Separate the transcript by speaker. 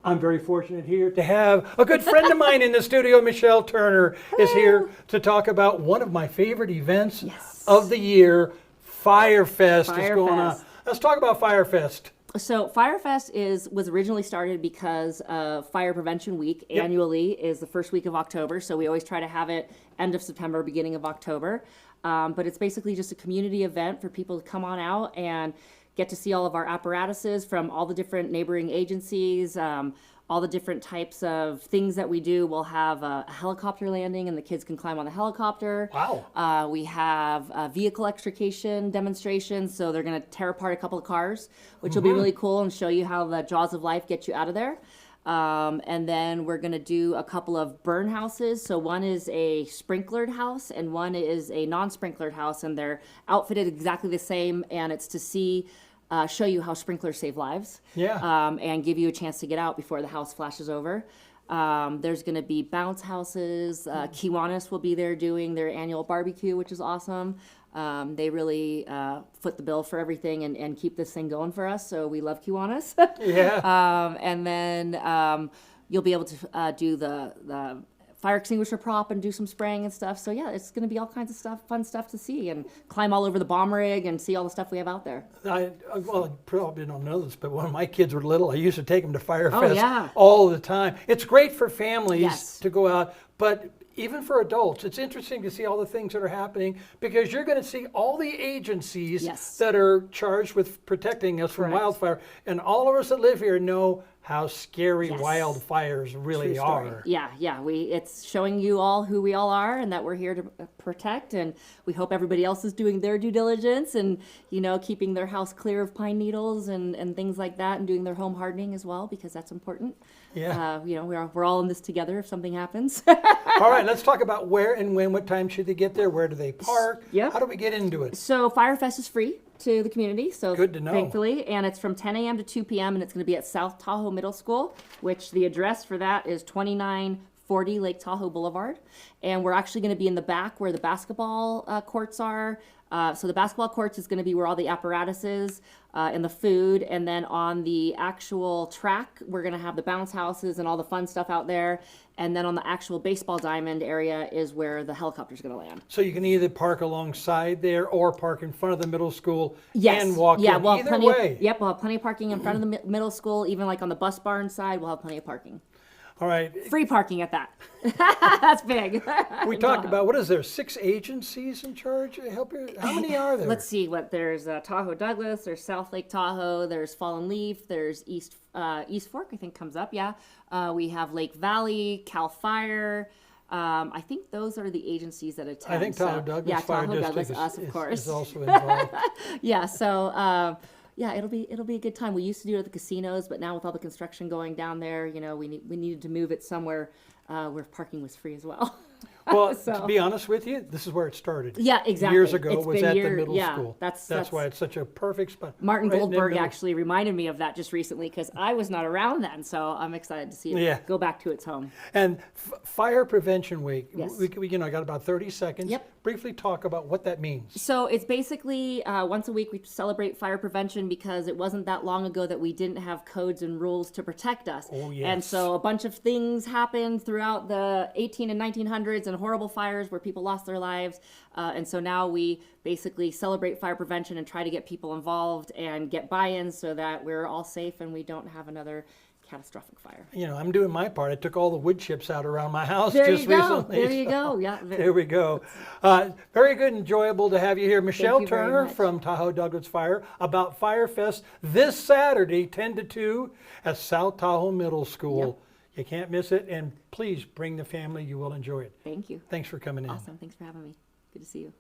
Speaker 1: I'm very fortunate here to have a good friend of mine in the studio. Michelle Turner is here to talk about one of my favorite events of the year, Firefest is going on. Let's talk about Firefest.
Speaker 2: So Firefest was originally started because of Fire Prevention Week. Annually is the first week of October, so we always try to have it end of September, beginning of October. But it's basically just a community event for people to come on out and get to see all of our apparatuses from all the different neighboring agencies, all the different types of things that we do. We'll have a helicopter landing and the kids can climb on the helicopter.
Speaker 1: Wow.
Speaker 2: We have a vehicle extrication demonstrations, so they're going to tear apart a couple of cars, which will be really cool and show you how the jaws of life get you out of there. And then we're going to do a couple of burn houses. So one is a sprinklered house and one is a non-sprinklered house, and they're outfitted exactly the same, and it's to show you how sprinklers save lives. And give you a chance to get out before the house flashes over. There's going to be bounce houses. Kiwanis will be there doing their annual barbecue, which is awesome. They really foot the bill for everything and keep this thing going for us, so we love Kiwanis. And then you'll be able to do the fire extinguisher prop and do some spraying and stuff. So yeah, it's going to be all kinds of stuff, fun stuff to see, and climb all over the bomb rig and see all the stuff we have out there.
Speaker 1: I probably don't know this, but when my kids were little, I used to take them to Firefest all the time. It's great for families to go out, but even for adults, it's interesting to see all the things that are happening, because you're going to see all the agencies that are charged with protecting us from wildfire. And all of us that live here know how scary wildfires really are.
Speaker 2: It's showing you all who we all are and that we're here to protect, and we hope everybody else is doing their due diligence and, you know, keeping their house clear of pine needles and things like that, and doing their home hardening as well, because that's important. You know, we're all in this together if something happens.
Speaker 1: All right, let's talk about where and when. What time should they get there? Where do they park? How do we get into it?
Speaker 2: So Firefest is free to the community, so
Speaker 1: good to know.
Speaker 2: Thankfully, and it's from 10 a.m. to 2 p.m. and it's going to be at South Tahoe Middle School, which the address for that is 2940 Lake Tahoe Boulevard. And we're actually going to be in the back where the basketball courts are. So the basketball courts is going to be where all the apparatus is and the food. And then on the actual track, we're going to have the bounce houses and all the fun stuff out there. And then on the actual baseball diamond area is where the helicopter's going to land.
Speaker 1: So you can either park alongside there or park in front of the middle school and walk in. Either way.
Speaker 2: We'll have plenty of parking in front of the middle school. Even like on the bus barn side, we'll have plenty of parking.
Speaker 1: All right.
Speaker 2: Free parking at that. That's big.
Speaker 1: We talked about, what is there, 6 agencies in charge? Help you. How many are there?
Speaker 2: Let's see. There's Tahoe Douglas, there's South Lake Tahoe, there's Fallen Leaf, there's East Fork, I think comes up, we have Lake Valley, Cal Fire. I think those are the agencies that attend.
Speaker 1: I think Tahoe Douglas Fire
Speaker 2: Tahoe
Speaker 1: District
Speaker 2: Douglas, us, of course.
Speaker 1: is also involved.
Speaker 2: It'll be a good time. We used to do it at the casinos, but now with all the construction going down there, you know, we needed to move it somewhere where parking was free as well.
Speaker 1: Well, to be honest with you, this is where it started.
Speaker 2: Yeah, exactly.
Speaker 1: Years ago, it was at the middle school.
Speaker 2: That's
Speaker 1: why it's such a perfect spot.
Speaker 2: Martin Goldberg actually reminded me of that just recently, because I was not around then, so I'm excited to see it go back to its home.
Speaker 1: And Fire Prevention Week, we got about 30 seconds. Briefly talk about what that means.
Speaker 2: So it's basically once a week we celebrate fire prevention, because it wasn't that long ago that we didn't have codes and rules to protect us. And so a bunch of things happened throughout the 18 and 1900s, and horrible fires where people lost their lives. And so now we basically celebrate fire prevention and try to get people involved and get buy-ins so that we're all safe and we don't have another catastrophic fire.
Speaker 1: You know, I'm doing my part. I took all the wood chips out around my house recently.
Speaker 2: There you go. Yeah.
Speaker 1: There we go. Very good, enjoyable to have you here. Michelle Turner from Tahoe Douglas Fire about Firefest this Saturday, 10 to 2 at South Tahoe Middle School. You can't miss it, and please bring the family. You will enjoy it.
Speaker 2: Thank you.
Speaker 1: Thanks for coming in.
Speaker 2: Awesome. Thanks for having me. Good to see you.